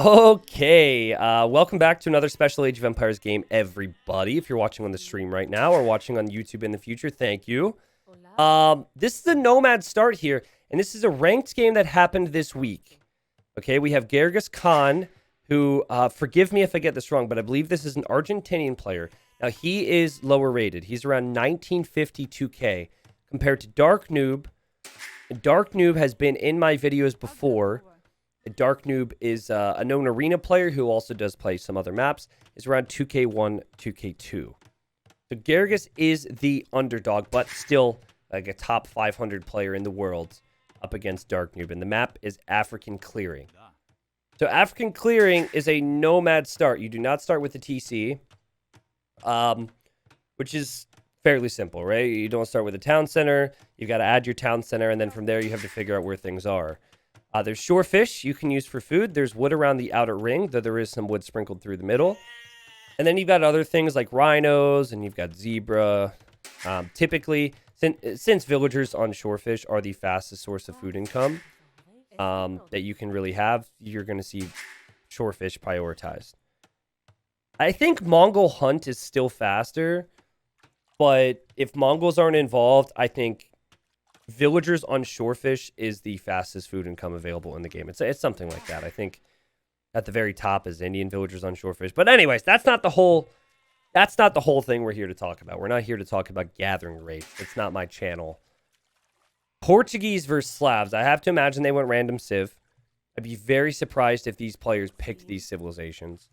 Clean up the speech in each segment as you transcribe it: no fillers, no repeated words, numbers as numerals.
Okay, welcome back to another special Age of Empires game, everybody. If you're watching on the stream right now or watching on YouTube in the future, thank you. This is a nomad start here, and this is a ranked game that happened this week. Okay, we have Genghis Khan, who, forgive me if I get this wrong, but I believe this is an Argentinian player. Now, he is lower rated. He's around 1952k compared to Dark Noob. Dark Noob has been in my videos before. Dark Noob is a known arena player who also does play some other maps. Is around 2k1, 2k2. So Genghis is the underdog, but still like a top 500 player in the world up against Dark Noob. And the map is African Clearing. So African Clearing is a nomad start. You do not start with the TC, which is fairly simple, right? You don't start with a town center. You've got to add your town center, and then from there you have to figure out where things are. There's shorefish you can use for food. There's wood around the outer ring, though there is some wood sprinkled through the middle. And then you've got other things like rhinos, and you've got zebra. Typically, since villagers on shorefish are the fastest source of food income that you can really have, you're going to see shorefish prioritized. I think Mongol hunt is still faster, but if Mongols aren't involved, I think villagers on shorefish is the fastest food income available in the game. It's something like that. I think at the very top is Indian villagers on shorefish. But anyways, that's not the whole thing we're here to talk about. We're not here to talk about gathering rates. It's not my channel. Portuguese versus Slavs. I have to imagine they went random civ. I'd be very surprised if these players picked these civilizations.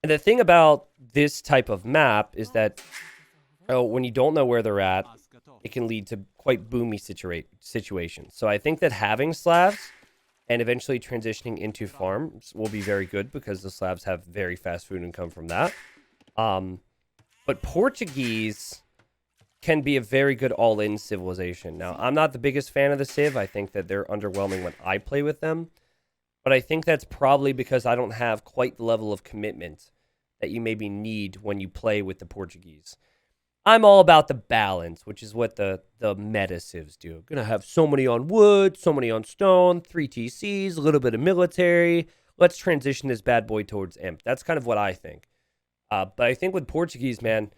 And the thing about this type of map is that when you don't know where they're at, it can lead to quite boomy situations. So I think that having Slavs and eventually transitioning into farms will be very good because the Slavs have very fast food income from that. But Portuguese can be a very good all-in civilization. Now, I'm not the biggest fan of the civ. I think that they're underwhelming when I play with them. But I think that's probably because I don't have quite the level of commitment that you maybe need when you play with the Portuguese. I'm all about the balance, which is what the meta civs do. Gonna have so many on wood, so many on stone, 3 TCs, a little bit of military. Let's transition this bad boy towards imp. That's kind of what I think. But I think with Portuguese, man,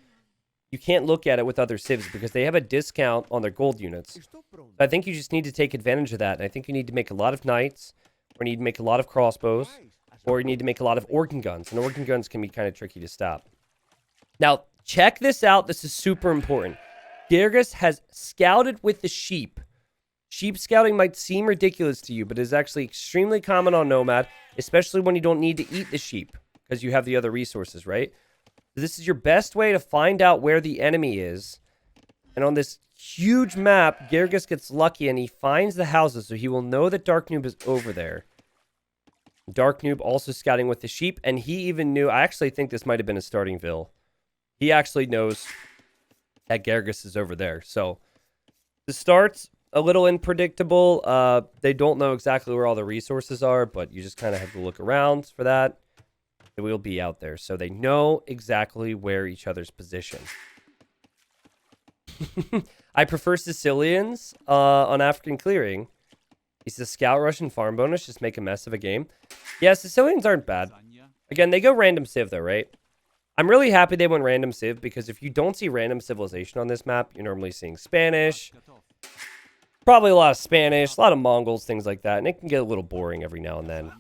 you can't look at it with other civs because they have a discount on their gold units. So I think you just need to take advantage of that. And I think you need to make a lot of knights, or you need to make a lot of crossbows, or you need to make a lot of organ guns. And organ guns can be kind of tricky to stop. Now, check this out. This is super important. Genghis has scouted with the sheep. Sheep scouting might seem ridiculous to you, but is actually extremely common on Nomad, especially when you don't need to eat the sheep because you have the other resources, right? This is your best way to find out where the enemy is. And on this huge map, Genghis gets lucky and he finds the houses, so he will know that Dark Noob is over there. Dark Noob also scouting with the sheep, and he even knew, I actually think this might have been a starting vill. He actually knows that Genghis is over there. So the start's a little unpredictable. They don't know exactly where all the resources are, but you just kind of have to look around for that. It will be out there. So they know exactly where each other's position. I prefer Sicilians on African Clearing. It's the scout rush and farm bonus. Just make a mess of a game. Yeah, Sicilians aren't bad. Again, they go random civ though, right? I'm really happy they went random civ because if you don't see random civilization on this map, you're normally seeing Spanish. Probably a lot of Spanish, a lot of Mongols, things like that. And it can get a little boring every now and then.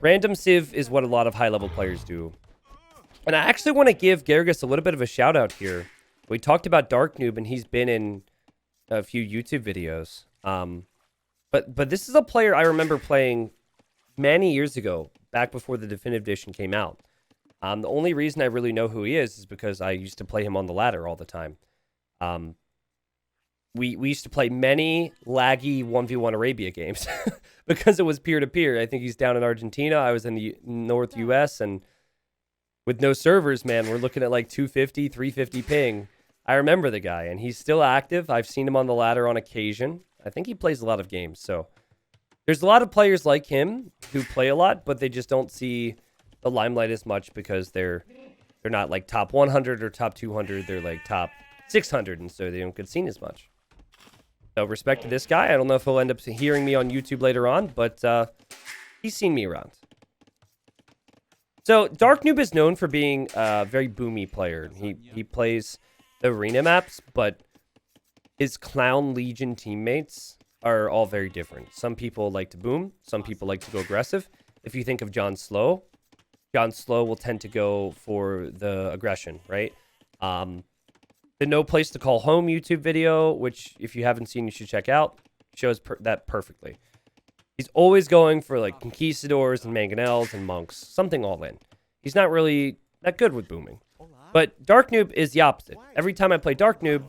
Random civ is what a lot of high-level players do. And I actually want to give Genghis a little bit of a shout-out here. We talked about Dark Noob, and he's been in a few YouTube videos. But this is a player I remember playing many years ago, back before the Definitive Edition came out. The only reason I really know who he is because I used to play him on the ladder all the time. We used to play many laggy 1v1 Arabia games because it was peer-to-peer. I think he's down in Argentina. I was in the North US, and with no servers, man, we're looking at like 250, 350 ping. I remember the guy, and he's still active. I've seen him on the ladder on occasion. I think he plays a lot of games, so there's a lot of players like him who play a lot, but they just don't see the limelight as much because they're not like top 100 or top 200. They're like top 600, and so they don't get seen as much. So respect to this guy. I don't know if he'll end up hearing me on YouTube later on, but he's seen me around. So Dark Noob is known for being a very boomy player. He plays the arena maps, but his Clown Legion teammates are all very different. Some people like to boom. Some people like to go aggressive. If you think of John Slow will tend to go for the aggression, right? The No Place to Call Home YouTube video, which if you haven't seen, you should check out, shows that perfectly. He's always going for like conquistadors and mangonels and monks, something all in. He's not really that good with booming. But Dark Noob is the opposite. Every time I play Dark Noob,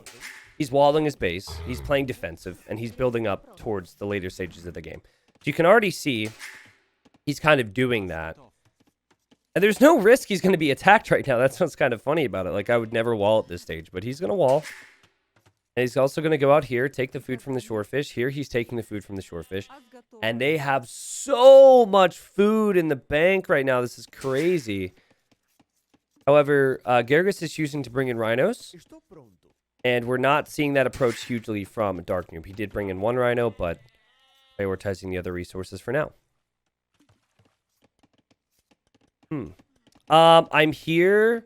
he's walling his base, he's playing defensive, and he's building up towards the later stages of the game. So you can already see he's kind of doing that. And there's no risk he's going to be attacked right now. That's what's kind of funny about it. Like, I would never wall at this stage, but he's going to wall. And he's also going to go out here, take the food from the shorefish. Here, he's taking the food from the shorefish. And they have so much food in the bank right now. This is crazy. However, Gergis is choosing to bring in rhinos. And we're not seeing that approach hugely from Dark Noob. He did bring in one rhino, but prioritizing the other resources for now. I'm here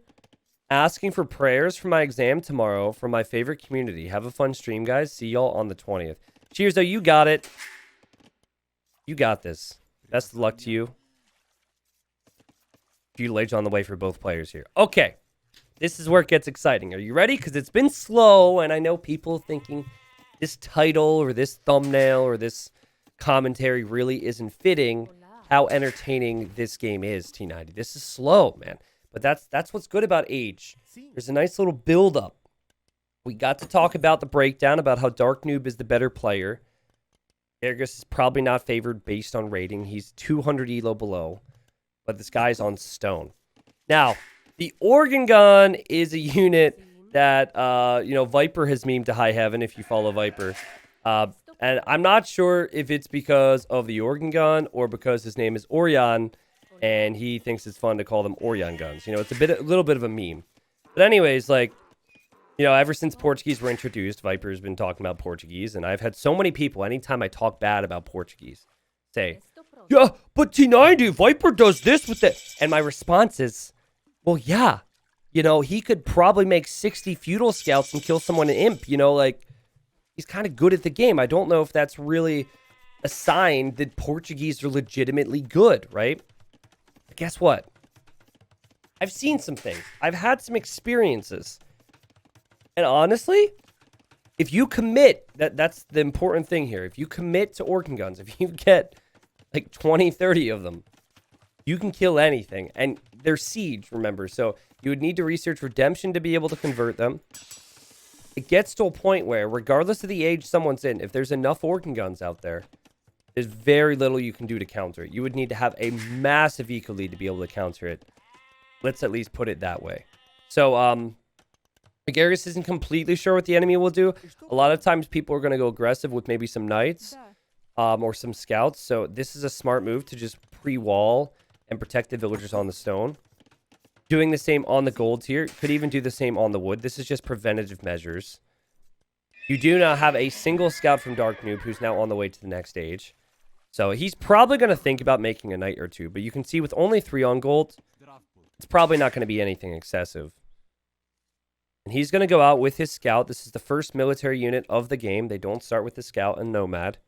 asking for prayers for my exam tomorrow from my favorite community. Have a fun stream, guys. See y'all on the 20th. Cheers, though. You got it. You got this. Best of luck to you. Tutelage on the way for both players here. Okay. This is where it gets exciting. Are you ready? Because it's been slow, and I know people thinking this title or this thumbnail or this commentary really isn't fitting how entertaining this game is, T90. This is slow, man. But that's what's good about Age. There's a nice little build-up. We got to talk about the breakdown, about how Dark Noob is the better player. Ergus is probably not favored based on rating. He's 200 elo below. But this guy's on stone. Now, the Organ Gun is a unit that, Viper has memed to high heaven if you follow Viper. And I'm not sure if it's because of the Organ Gun or because his name is Orion and he thinks it's fun to call them Orion guns. It's a little bit of a meme. But anyways, ever since Portuguese were introduced, Viper's been talking about Portuguese, and I've had so many people, anytime I talk bad about Portuguese, say, yeah, but T90, Viper does this with it. And my response is, well, yeah. He could probably make 60 feudal scouts and kill someone in imp, he's kind of good at the game. I don't know if that's really a sign that Portuguese are legitimately good, right? But guess what? I've seen some things. I've had some experiences. And honestly, if you commit, that's the important thing here. If you commit to Organ Guns, if you get like 20, 30 of them, you can kill anything. And they're siege, remember. So you would need to research Redemption to be able to convert them. It gets to a point where, regardless of the age someone's in, if there's enough Organ Guns out there, there's very little you can do to counter it. You would need to have a massive eco lead to be able to counter it. Let's at least put it that way. So, Garrus isn't completely sure what the enemy will do. A lot of times people are going to go aggressive with maybe some knights or some scouts. So this is a smart move to just pre-wall and protect the villagers on the stone. Doing the same on the gold tier. Could even do the same on the wood. This is just preventative measures. You do not have a single scout from Dark Noob who's now on the way to the next stage. So he's probably going to think about making a knight or two. But you can see with only 3 on gold, it's probably not going to be anything excessive. And he's going to go out with his scout. This is the first military unit of the game. They don't start with the scout and nomad.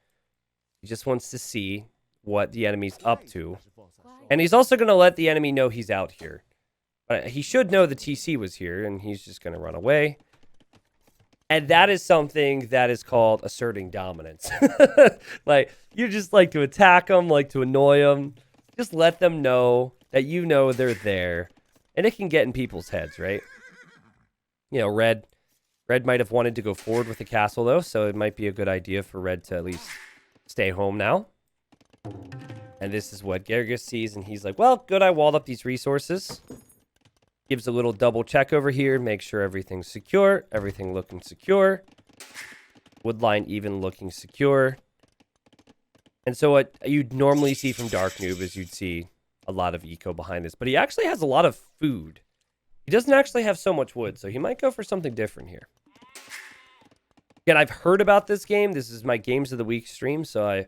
He just wants to see what the enemy's up to. And he's also going to let the enemy know he's out here. He should know the TC was here, and he's just going to run away. And that is something that is called asserting dominance. You just like to attack them, like to annoy them. Just let them know that you know they're there. And it can get in people's heads, right? Red might have wanted to go forward with the castle, though, so it might be a good idea for Red to at least stay home now. And this is what Gergis sees, and he's like, well, good, I walled up these resources. Gives a little double check over here, make sure everything's secure, everything looking secure. Woodline even looking secure. And so what you'd normally see from Dark Noob is you'd see a lot of eco behind this. But he actually has a lot of food. He doesn't actually have so much wood, so he might go for something different here. Again, I've heard about this game. This is my Games of the Week stream, so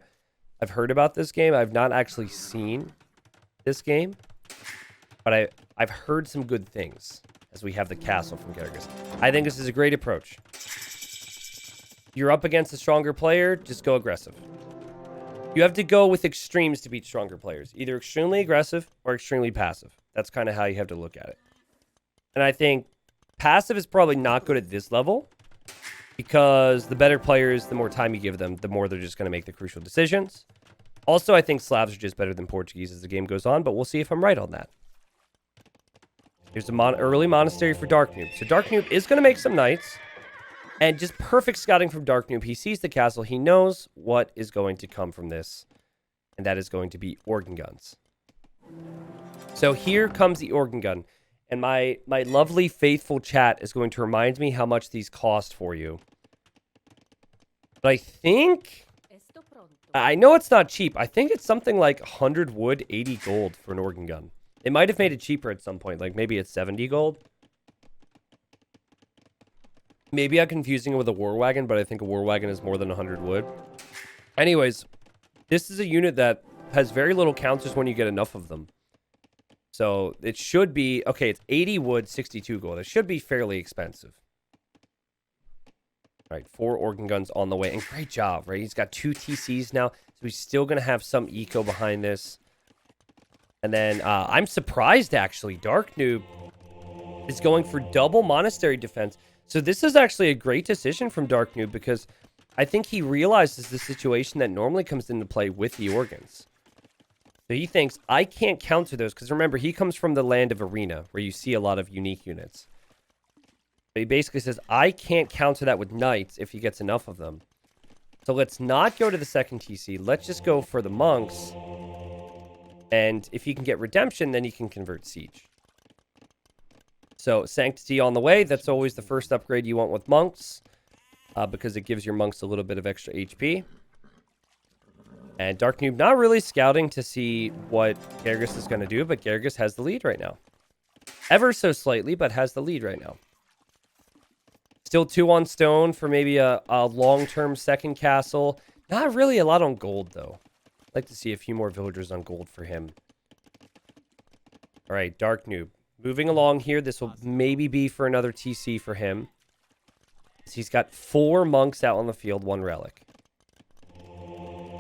I've heard about this game. I've not actually seen this game. but I've heard some good things as we have the castle from Garrus. I think this is a great approach. You're up against a stronger player, just go aggressive. You have to go with extremes to beat stronger players. Either extremely aggressive or extremely passive. That's kind of how you have to look at it. And I think passive is probably not good at this level because the better players, the more time you give them, the more they're just going to make the crucial decisions. Also, I think Slavs are just better than Portuguese as the game goes on, but we'll see if I'm right on that. Here's the early Monastery for Dark Noob. So Dark Noob is going to make some knights. And just perfect scouting from Dark Noob. He sees the castle. He knows what is going to come from this. And that is going to be organ guns. So here comes the organ gun. And my lovely, faithful chat is going to remind me how much these cost for you. But I think... I know it's not cheap. I think it's something like 100 wood, 80 gold for an organ gun. It might have made it cheaper at some point. Like maybe it's 70 gold. Maybe I'm confusing it with a war wagon, but I think a war wagon is more than 100 wood. Anyways, this is a unit that has very little counters when you get enough of them. So it should be... Okay, it's 80 wood, 62 gold. It should be fairly expensive. All right, 4 organ guns on the way. And great job, right? He's got 2 TCs now. So he's still going to have some eco behind this. And then I'm surprised, actually. Dark Noob is going for double Monastery defense. So this is actually a great decision from Dark Noob because I think he realizes the situation that normally comes into play with the organs. So he thinks, I can't counter those because remember, he comes from the land of Arena where you see a lot of unique units. But he basically says, I can't counter that with knights if he gets enough of them. So let's not go to the second TC. Let's just go for the monks. And if he can get redemption, then he can convert siege. So, Sanctity on the way. That's always the first upgrade you want with monks. Because it gives your monks a little bit of extra HP. And Dark Noob not really scouting to see what Garrus is going to do. But Garrus has the lead right now. Ever so slightly, but has the lead right now. Still 2 on stone for maybe a long-term second castle. Not really a lot on gold, though. I'd like to see a few more villagers on gold for him. All right, Dark Noob. Moving along here, this will maybe be for another TC for him. He's got 4 monks out on the field, 1 relic.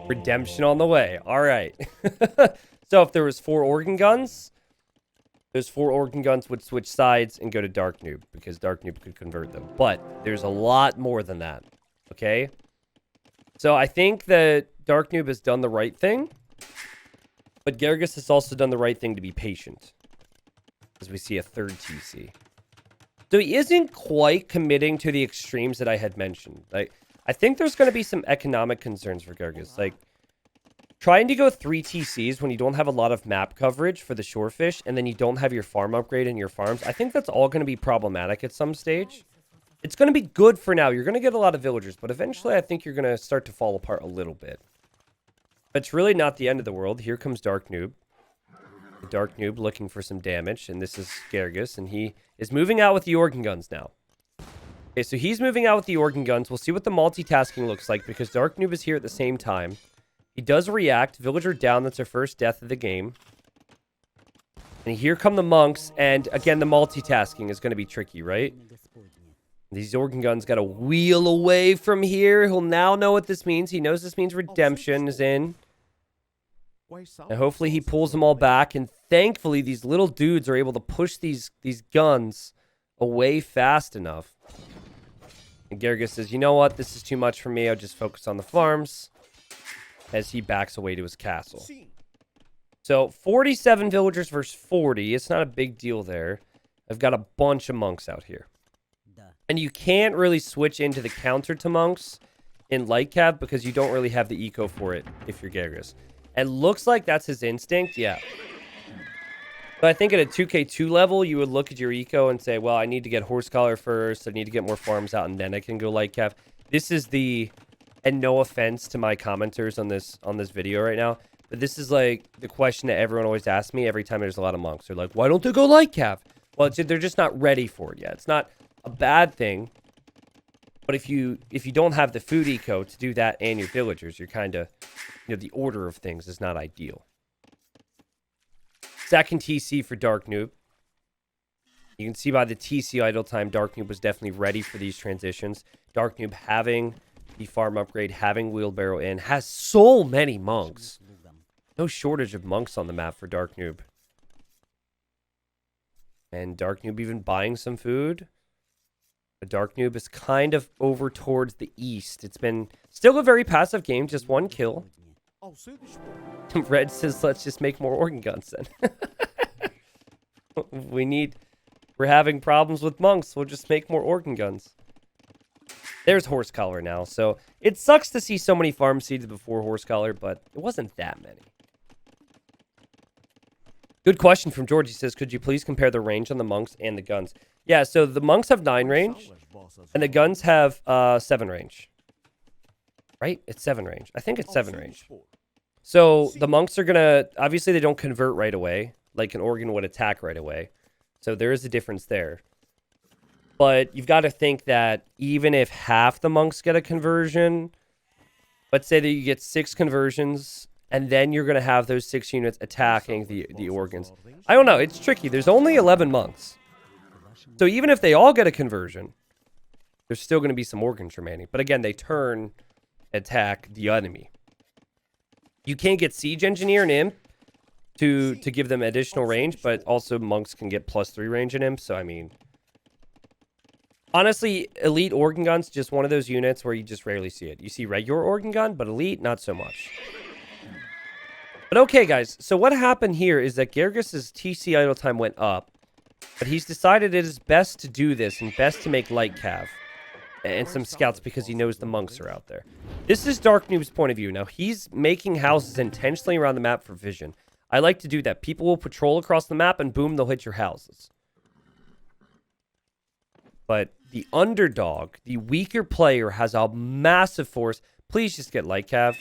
Redemption on the way. All right. So if there was 4 organ guns, those 4 organ guns would switch sides and go to Dark Noob because Dark Noob could convert them. But there's a lot more than that. Okay? So I think that Dark Noob has done the right thing. But Garrus has also done the right thing to be patient. As we see a 3rd TC. So he isn't quite committing to the extremes that I had mentioned. Like, I think there's going to be some economic concerns for Garrus. Like, trying to go 3 TCs when you don't have a lot of map coverage for the shorefish, and then you don't have your farm upgrade in your farms, I think that's all going to be problematic at some stage. It's going to be good for now. You're going to get a lot of villagers, but eventually I think you're going to start to fall apart a little bit. But it's really not the end of the world. Here comes Dark Noob. The Dark Noob looking for some damage, and this is Garrus, and he is moving out with the organ guns now. Okay, so he's moving out with the organ guns. We'll see what the multitasking looks like, because Dark Noob is here at the same time. He does react. Villager down. That's our first death of the game. And here come the monks, and again, the multitasking is going to be tricky, right? These organ guns got to wheel away from here. He'll now know what this means. He knows this means redemption is in. And hopefully he pulls them all back. And thankfully, these little dudes are able to push these guns away fast enough. And Garrus says, you know what? This is too much for me. I'll just focus on the farms. As he backs away to his castle. So, 47 villagers versus 40. It's not a big deal there. I've got a bunch of monks out here. And you can't really switch into the counter to monks in light cav because you don't really have the eco for it if you're Garrus. And looks like that's his instinct, yeah. But I think at a 2k2 level, you would look at your eco and say, well, I need to get horse collar first. I need to get more farms out, and then I can go light cav. This is the... And no offense to my commenters on this video right now, but this is like the question that everyone always asks me every time there's a lot of monks. They're like, why don't they go light cav? Well, they're just not ready for it yet. It's not a bad thing, but if you don't have the food eco to do that and your villagers, you're kind of, the order of things is not ideal. Second TC for Dark Noob. You can see by the TC idle time, Dark Noob was definitely ready for these transitions. Dark Noob having the farm upgrade, having wheelbarrow in, has so many monks. No shortage of monks on the map for Dark Noob. And Dark Noob even buying some food. But Dark Noob is kind of over towards the east. It's been still a very passive game, just one kill. Red says, let's just make more organ guns then. We're having problems with monks. We'll just make more organ guns. There's horse collar now. So it sucks to see so many farm seeds before horse collar, but it wasn't that many. Good question from George. He says, could you please compare the range on the monks and the guns? Yeah, so the monks have 9 range, and the guns have 7 range. Right? It's 7 range. I think it's 7 range. So the monks are going to... Obviously, they don't convert right away, like an organ would attack right away. So there is a difference there. But you've got to think that even if half the monks get a conversion, let's say that you get 6 conversions... And then you're going to have those 6 units attacking the organs. I don't know. It's tricky. There's only 11 monks. So even if they all get a conversion, there's still going to be some organs remaining. But again, they turn, attack the enemy. You can't get Siege Engineer and Imp to give them additional range, but also monks can get +3 range in Imp. So, I mean... Honestly, Elite Organ Gun's just one of those units where you just rarely see it. You see regular Organ Gun, but Elite, not so much. But okay, guys, so what happened here is that Gergis's TC idle time went up, but he's decided it is best to do this and best to make light cav and some scouts because he knows the monks are out there. This is Dark Noob's point of view. Now, he's making houses intentionally around the map for vision. I like to do that. People will patrol across the map and boom, they'll hit your houses. But the underdog, the weaker player, has a massive force. Please just get light cav.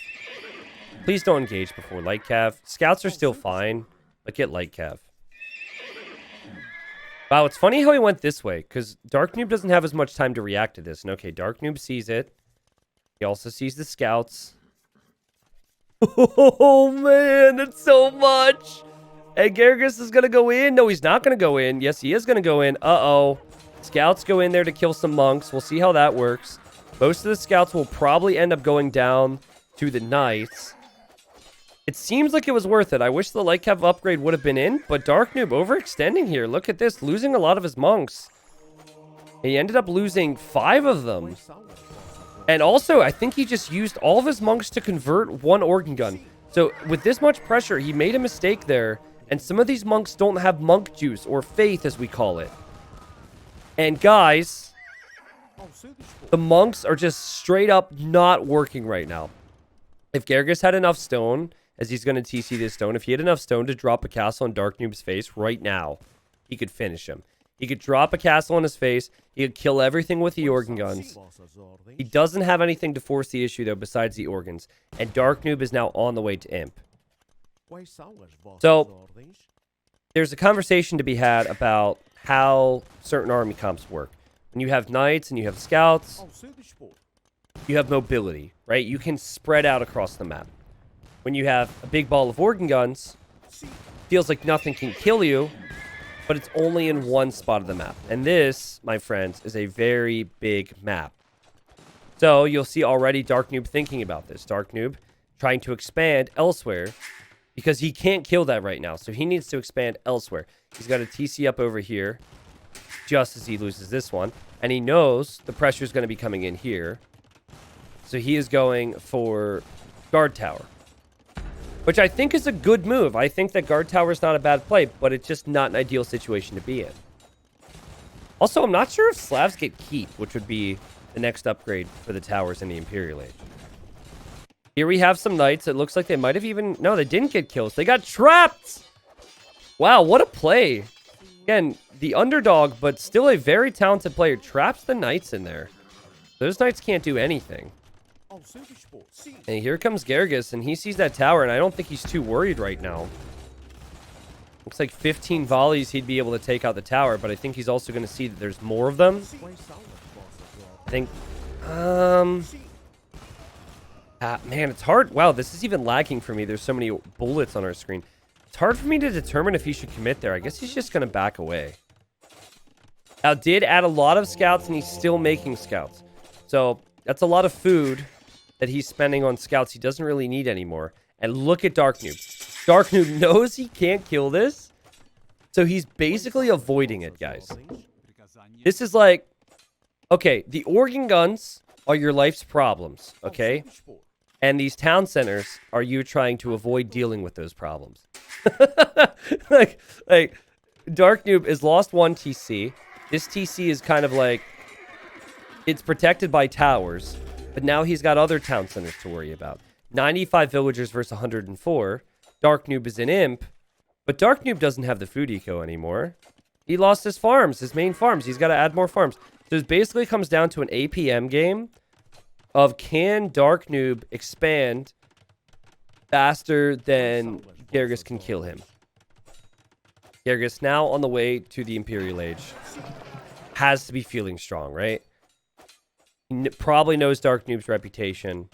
Please don't engage before light cav. Scouts are still fine, but get light cav. Wow, it's funny how he went this way, because Dark Noob doesn't have as much time to react to this. And okay, Dark Noob sees it. He also sees the scouts. Oh, man, that's so much. And Gergis is going to go in. No, he's not going to go in. Yes, he is going to go in. Uh-oh. Scouts go in there to kill some monks. We'll see how that works. Most of the scouts will probably end up going down to the knights. It seems like it was worth it. I wish the light cav upgrade would have been in, but Dark Noob overextending here. Look at this, losing a lot of his monks. He ended up losing 5 of them. And also, I think he just used all of his monks to convert 1 organ gun. So with this much pressure, he made a mistake there. And some of these monks don't have monk juice, or faith as we call it. And guys, the monks are just straight up not working right now. If Gergis had enough stone... As he's going to TC this stone. If he had enough stone to drop a castle on Dark Noob's face right now, he could finish him. He could drop a castle on his face. He could kill everything with the organ guns. He doesn't have anything to force the issue, though, besides the organs. And Dark Noob is now on the way to Imp. So, there's a conversation to be had about how certain army comps work. When you have knights and you have scouts, you have mobility, right? You can spread out across the map. When you have a big ball of organ guns, feels like nothing can kill you, but it's only in one spot of the map. And this, my friends, is a very big map. So you'll see already Dark Noob thinking about this. Dark Noob trying to expand elsewhere because he can't kill that right now. So he needs to expand elsewhere. He's got a TC up over here just as he loses this one. And he knows the pressure is going to be coming in here. So he is going for guard tower. Which I think is a good move. I think that guard tower is not a bad play, but it's just not an ideal situation to be in. Also, I'm not sure if Slavs get keep, which would be the next upgrade for the towers in the Imperial Age. Here we have some knights. It looks like they might have even... No, they didn't get kills. They got trapped! Wow, what a play. Again, the underdog, but still a very talented player, traps the knights in there. Those knights can't do anything. And here comes Gergis, and he sees that tower, and I don't think he's too worried right now. Looks like 15 volleys he'd be able to take out the tower, but I think he's also going to see that there's more of them. I think... man, it's hard. Wow, this is even lagging for me. There's so many bullets on our screen. It's hard for me to determine if he should commit there. I guess he's just going to back away. Now, did add a lot of scouts, and he's still making scouts. So, that's a lot of food that he's spending on scouts he doesn't really need anymore. And look at Dark Noob. Dark Noob knows he can't kill this. So, he's basically avoiding it, guys. This is like... Okay, the organ guns are your life's problems, okay? And these town centers are you trying to avoid dealing with those problems. like, Dark Noob has lost one TC. This TC is kind of like, it's protected by towers, but now he's got other town centers to worry about. 95 villagers versus 104. Dark Noob is an imp, but Dark Noob doesn't have the food eco anymore. He lost his farms, his main farms. He's got to add more farms. So it basically comes down to an APM game of can Dark Noob expand faster than Gergis can kill him. Gergis, now on the way to the Imperial Age, has to be feeling strong, right? He probably knows Dark Noob's reputation.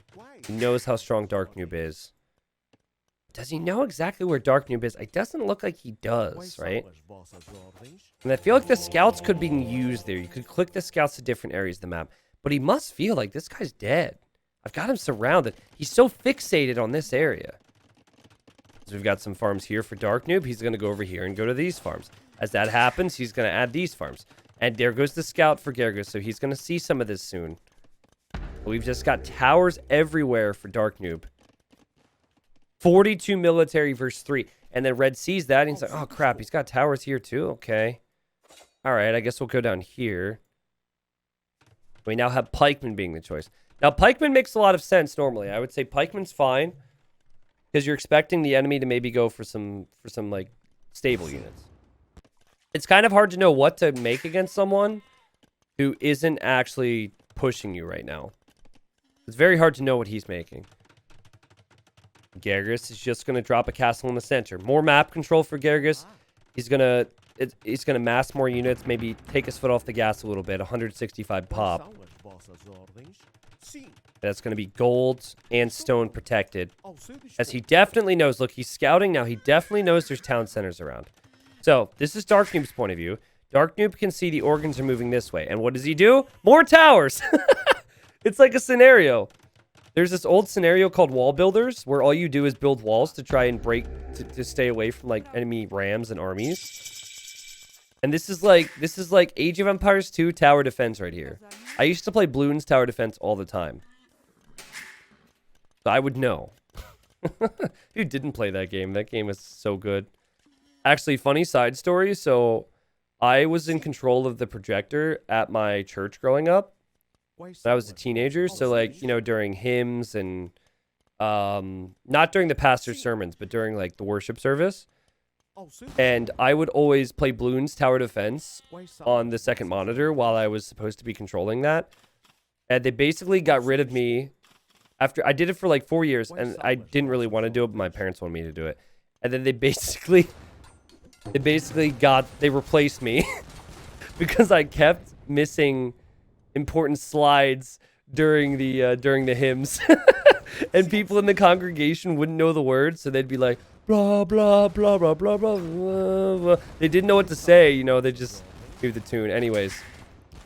He knows how strong Dark Noob is. Does he know exactly where Dark Noob is? It doesn't look like he does, right? And I feel like the scouts could be used there. You could click the scouts to different areas of the map. But he must feel like this guy's dead. I've got him surrounded. He's so fixated on this area. So we've got some farms here for Dark Noob. He's going to go over here and go to these farms. As that happens, he's going to add these farms. And there goes the scout for Gergis. So he's going to see some of this soon. We've just got towers everywhere for Dark Noob. 42 military versus 3. And then Red sees that. And he's like, oh, crap. He's got towers here, too. Okay. All right. I guess we'll go down here. We now have Pikeman being the choice. Now, Pikeman makes a lot of sense normally. I would say Pikeman's fine. Because you're expecting the enemy to maybe go for some like, stable units. It's kind of hard to know what to make against someone who isn't actually pushing you right now. It's very hard to know what he's making. Gergis is just going to drop a castle in the center. More map control for Gergis. He's going to mass more units, maybe take his foot off the gas a little bit. 165 pop. That's going to be gold and stone protected. As he definitely knows, look, he's scouting now. He definitely knows there's town centers around. So, this is Dark Noob's point of view. Dark Noob can see the organs are moving this way. And what does he do? More towers! It's like a scenario. There's this old scenario called Wall Builders, where all you do is build walls to try and break, to stay away from, like, enemy rams and armies. And this is like Age of Empires 2 tower defense right here. I used to play Bloons tower defense all the time. So I would know. Who didn't play that game? That game is so good. Actually, funny side story. So I was in control of the projector at my church growing up. When I was a teenager. So like, you know, during hymns and not during the pastor's sermons, but during like the worship service. And I would always play Bloons Tower Defense on the second monitor while I was supposed to be controlling that. And they basically got rid of me after I did it for like 4 years, and I didn't really want to do it, but my parents wanted me to do it. And then they replaced me because I kept missing important slides during the hymns. And people in the congregation wouldn't know the words, so they'd be like, blah, blah, blah, blah, blah, blah, blah, blah. They didn't know what to say, you know, they just knew the tune. Anyways,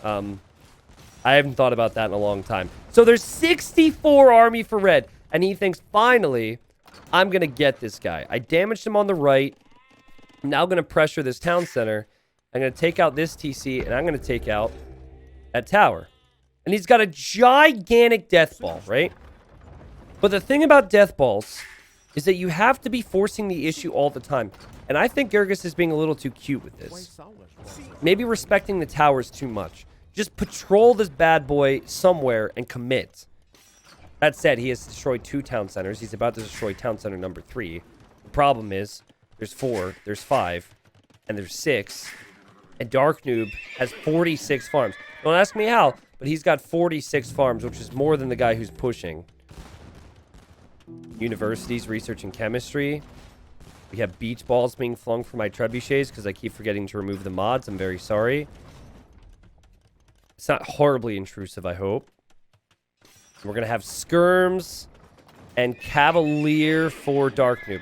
I haven't thought about that in a long time. So there's 64 army for red, and he thinks, finally, I'm going to get this guy. I damaged him on the right. I'm now going to pressure this town center. I'm going to take out this TC, and I'm going to take out that tower. And he's got a gigantic death ball, right? But the thing about death balls is that you have to be forcing the issue all the time. And I think Gergis is being a little too cute with this. Maybe respecting the towers too much. Just patrol this bad boy somewhere and commit. That said, he has destroyed 2 town centers. He's about to destroy town center number 3. The problem is, there's 4, there's 5, and there's 6. And Dark Noob has 46 farms. Don't ask me how, but he's got 46 farms, which is more than the guy who's pushing. Universities researching chemistry. We have beach balls being flung from my trebuchets because I keep forgetting to remove the mods. I'm very sorry. It's not horribly intrusive, I hope. We're going to have skirms and cavalier for Dark Noob.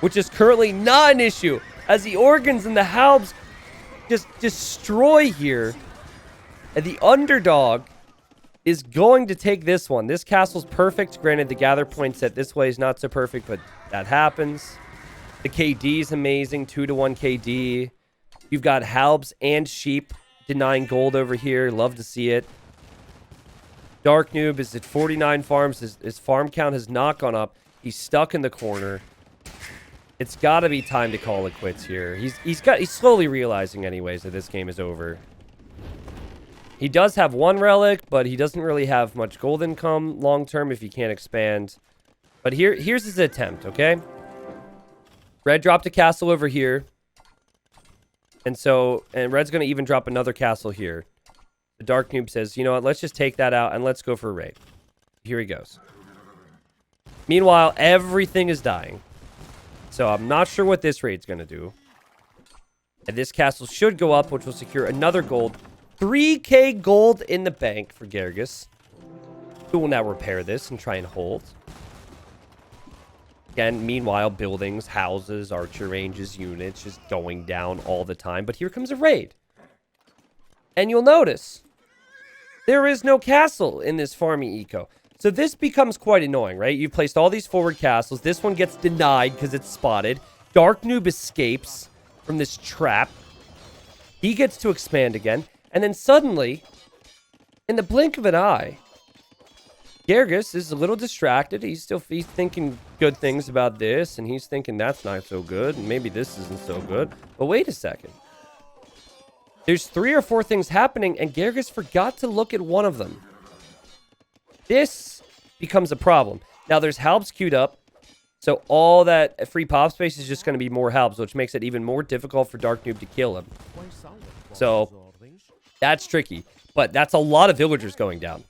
which is currently not an issue, as the organs and the halbs just destroy here. And the underdog is going to take this one. This castle's perfect. Granted, the gather point set this way is not so perfect, but that happens. The KD is amazing. 2-1 KD. You've got halbs and sheep denying gold over here. Love to see it. Dark Noob is at 49 farms. His farm count has not gone up. He's stuck in the corner. It's got to be time to call it quits here. He's slowly realizing anyways that this game is over. He does have one relic, but he doesn't really have much gold income long term if he can't expand. But here's his attempt, okay? Red dropped a castle over here. And Red's going to even drop another castle here. The Dark Noob says, you know what, let's just take that out and let's go for a raid. Here he goes. Meanwhile, everything is dying. So I'm not sure what this raid's going to do. And this castle should go up, which will secure another gold. 3k gold in the bank for Gergis, who will now repair this and try and hold. Again, meanwhile, buildings, houses, archer ranges, units just going down all the time. But here comes a raid. And you'll notice there is no castle in this farming eco. So this becomes quite annoying, right? You've placed all these forward castles. This one gets denied because it's spotted. Dark Noob escapes from this trap. He gets to expand again. And then suddenly, in the blink of an eye, Gergis is a little distracted. He's thinking good things about this. And he's thinking that's not so good. And maybe this isn't so good. But wait a second. There's 3 or 4 things happening. And Gergis forgot to look at one of them. This becomes a problem. Now there's halbs queued up. So all that free pop space is just going to be more halbs, which makes it even more difficult for Dark Noob to kill him. So that's tricky. But that's a lot of villagers going down.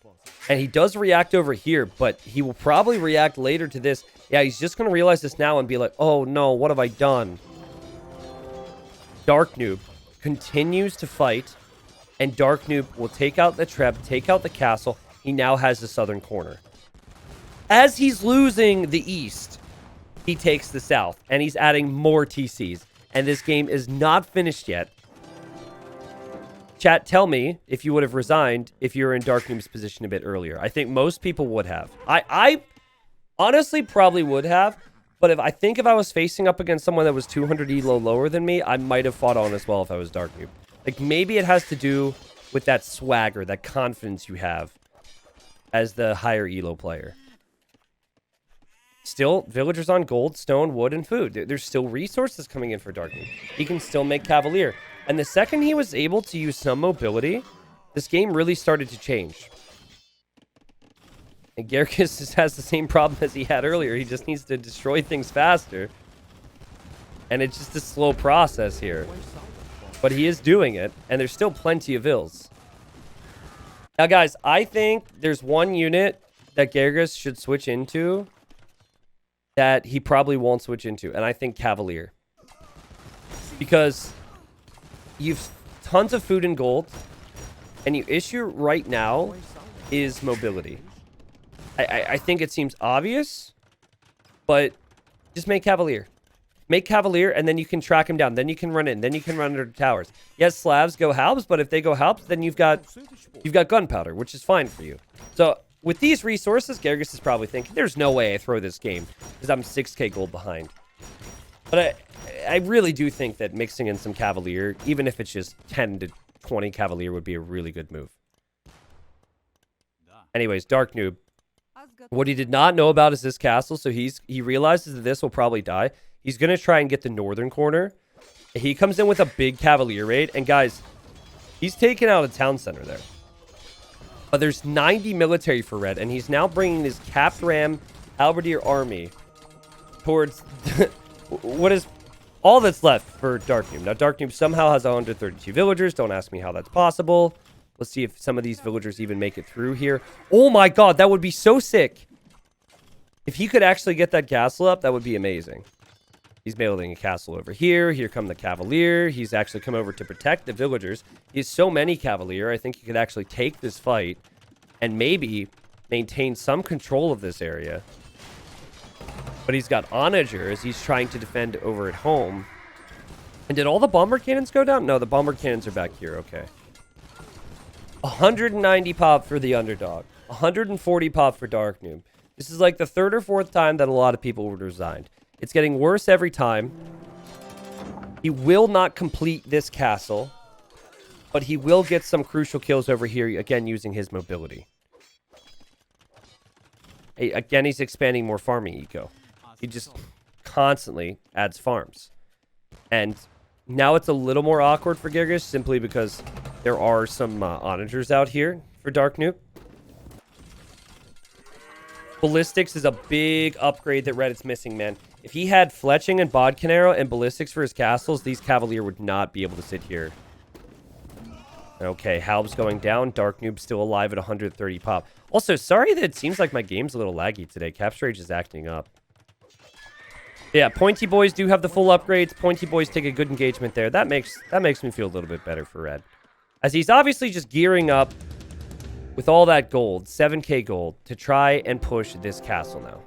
And he does react over here, but he will probably react later to this. Yeah, he's just going to realize this now and be like, oh no, what have I done? Dark Noob continues to fight. And Dark Noob will take out the trap, take out the castle. He now has the southern corner. As he's losing the east, he takes the south. And he's adding more TCs. And this game is not finished yet. Chat, tell me if you would have resigned if you were in Dark Noob's position a bit earlier. I think most people would have. I honestly probably would have. But if I was facing up against someone that was 200 elo lower than me, I might have fought on as well if I was Dark Noob. Like, maybe it has to do with that swagger, that confidence you have as the higher elo player. Still, villagers on gold, stone, wood, and food. There's still resources coming in for Dark Noob. He can still make Cavalier. And the second he was able to use some mobility, this game really started to change. And Gergis just has the same problem as he had earlier. He just needs to destroy things faster. And it's just a slow process here. But he is doing it, and there's still plenty of ills. Now, guys, I think there's one unit that Gergis should switch into that he probably won't switch into, and I think Cavalier. Because you've tons of food and gold, and your issue right now is mobility. I think it seems obvious, but just make Cavalier. Make Cavalier, and then you can track him down. Then you can run in. Then you can run under the towers. Yes, Slavs go halbs, but if they go halbs, then you've got gunpowder, which is fine for you. So with these resources, Gergis is probably thinking, there's no way I throw this game because I'm 6k gold behind. But I really do think that mixing in some Cavalier, even if it's just 10 to 20 Cavalier, would be a really good move. Anyways, Dark Noob. What he did not know about is this castle, so he realizes that this will probably die. He's going to try and get the northern corner. He comes in with a big Cavalier raid, and guys, he's taken out a town center there. But there's 90 military for Red, and he's now bringing his capped ram halberdier army towards what is all that's left for Dark Noob. Now, Dark Noob somehow has 132 villagers. Don't ask me how that's possible. Let's see if some of these villagers even make it through here. Oh my god, that would be so sick. If he could actually get that castle up, that would be amazing. He's building a castle over here. Here come the Cavalier. He's actually come over to protect the villagers. He has so many Cavalier. I think he could actually take this fight and maybe maintain some control of this area. But he's got Onager as he's trying to defend over at home. And did all the bomber cannons go down? No, the bomber cannons are back here. Okay. 190 pop for the underdog. 140 pop for Dark Noob. This is like the third or fourth time that a lot of people would resigned. It's getting worse every time. He will not complete this castle, but he will get some crucial kills over here, again, using his mobility. Hey, again, he's expanding more farming eco. He just constantly adds farms. And now it's a little more awkward for Girgis simply because there are some onagers out here for Dark Noob. Ballistics is a big upgrade that Reddit's missing, man. If he had fletching and bodcanero and ballistics for his castles, these Cavalier would not be able to sit here. Okay, Halb's going down. Dark Noob's still alive at 130 pop. Also, sorry that it seems like my game's a little laggy today. Cap's Rage is acting up. Yeah, Pointy Boys do have the full upgrades. Pointy Boys take a good engagement there. That makes me feel a little bit better for Red. As he's obviously just gearing up with all that gold, 7k gold, to try and push this castle now.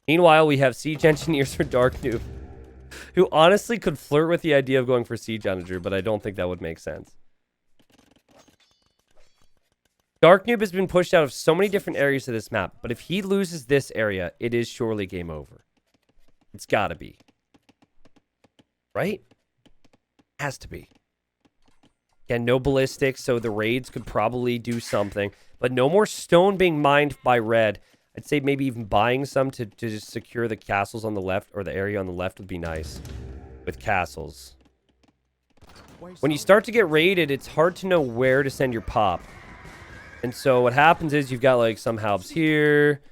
Meanwhile, we have Siege Engineers for Dark Noob, who honestly could flirt with the idea of going for Siege Onager, but I don't think that would make sense. Dark Noob has been pushed out of so many different areas of this map, but if he loses this area, it is surely game over. It's gotta be. Right? Has to be. Again, no ballistics, so the raids could probably do something, but no more stone being mined by Red. I'd say maybe even buying some to just secure the castles on the left, or the area on the left would be nice with castles. When you start to get raided, it's hard to know where to send your pop. And so what happens is you've got like some halbs here.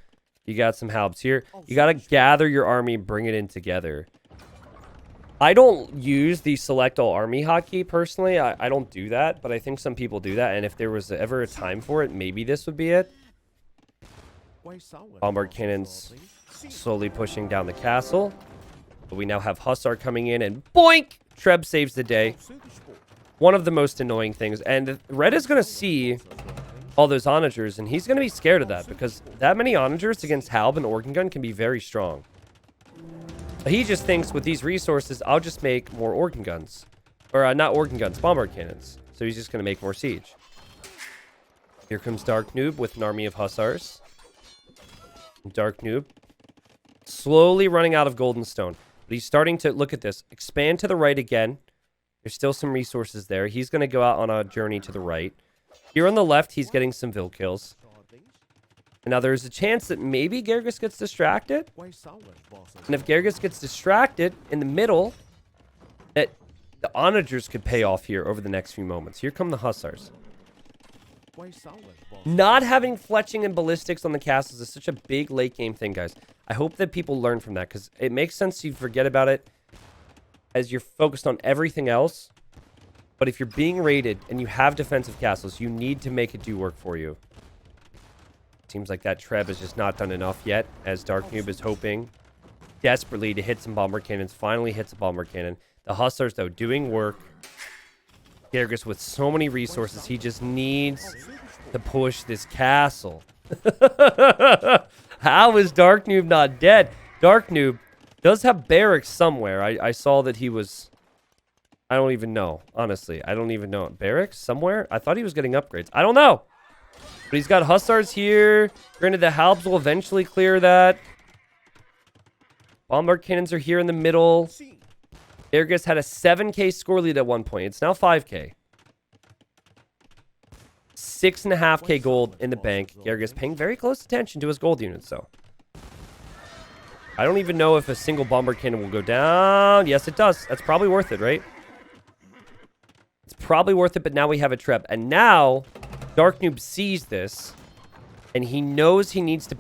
You got some halbs here. You got to gather your army and bring it in together. I don't use the select all army hotkey personally. I don't do that, but I think some people do that. And if there was ever a time for it, maybe this would be it. Bombard cannons slowly pushing down the castle. But we now have Hussar coming in and boink! Treb saves the day. One of the most annoying things. And Red is going to see all those onagers, and he's going to be scared of that because that many onagers against Halb and Organ Gun can be very strong. But he just thinks with these resources, I'll just make more Organ Guns. Or not Organ Guns, Bombard Cannons. So he's just going to make more siege. Here comes Dark Noob with an army of Hussars. Dark Noob slowly running out of golden stone, but he's starting to look at this, expand to the right again. There's still some resources there. He's going to go out on a journey to the right. Here on the left, he's getting some Vil kills. And now there's a chance that maybe Girgis gets distracted. And if Girgis gets distracted in the middle, that the onagers could pay off here over the next few moments. Here come the Hussars. Not having fletching and ballistics on the castles is such a big late game thing, guys. I hope that people learn from that because it makes sense you forget about it as you're focused on everything else. But if you're being raided and you have defensive castles, you need to make it do work for you. Seems like that Treb has just not done enough yet, as Dark Noob is hoping desperately to hit some bomber cannons. Finally hits a bomber cannon. The Hussars, though, doing work. Girgis with so many resources, he just needs to push this castle. How is Dark Noob not dead? Dark Noob does have barracks somewhere. I saw that he was... I don't even know. Honestly, I don't even know. Barracks somewhere? I thought he was getting upgrades. I don't know. But he's got Hussars here. Granted, the Halbs will eventually clear that. Bombard cannons are here in the middle. Girgis had a 7k score lead at one point. It's now 5k. 6.5k gold in the bank. Girgis paying very close attention to his gold units, though. I don't even know if a single bomber cannon will go down. Yes, it does. That's probably worth it, right? It's probably worth it, but now we have a Treb. And now, Dark Noob sees this, and he knows he needs to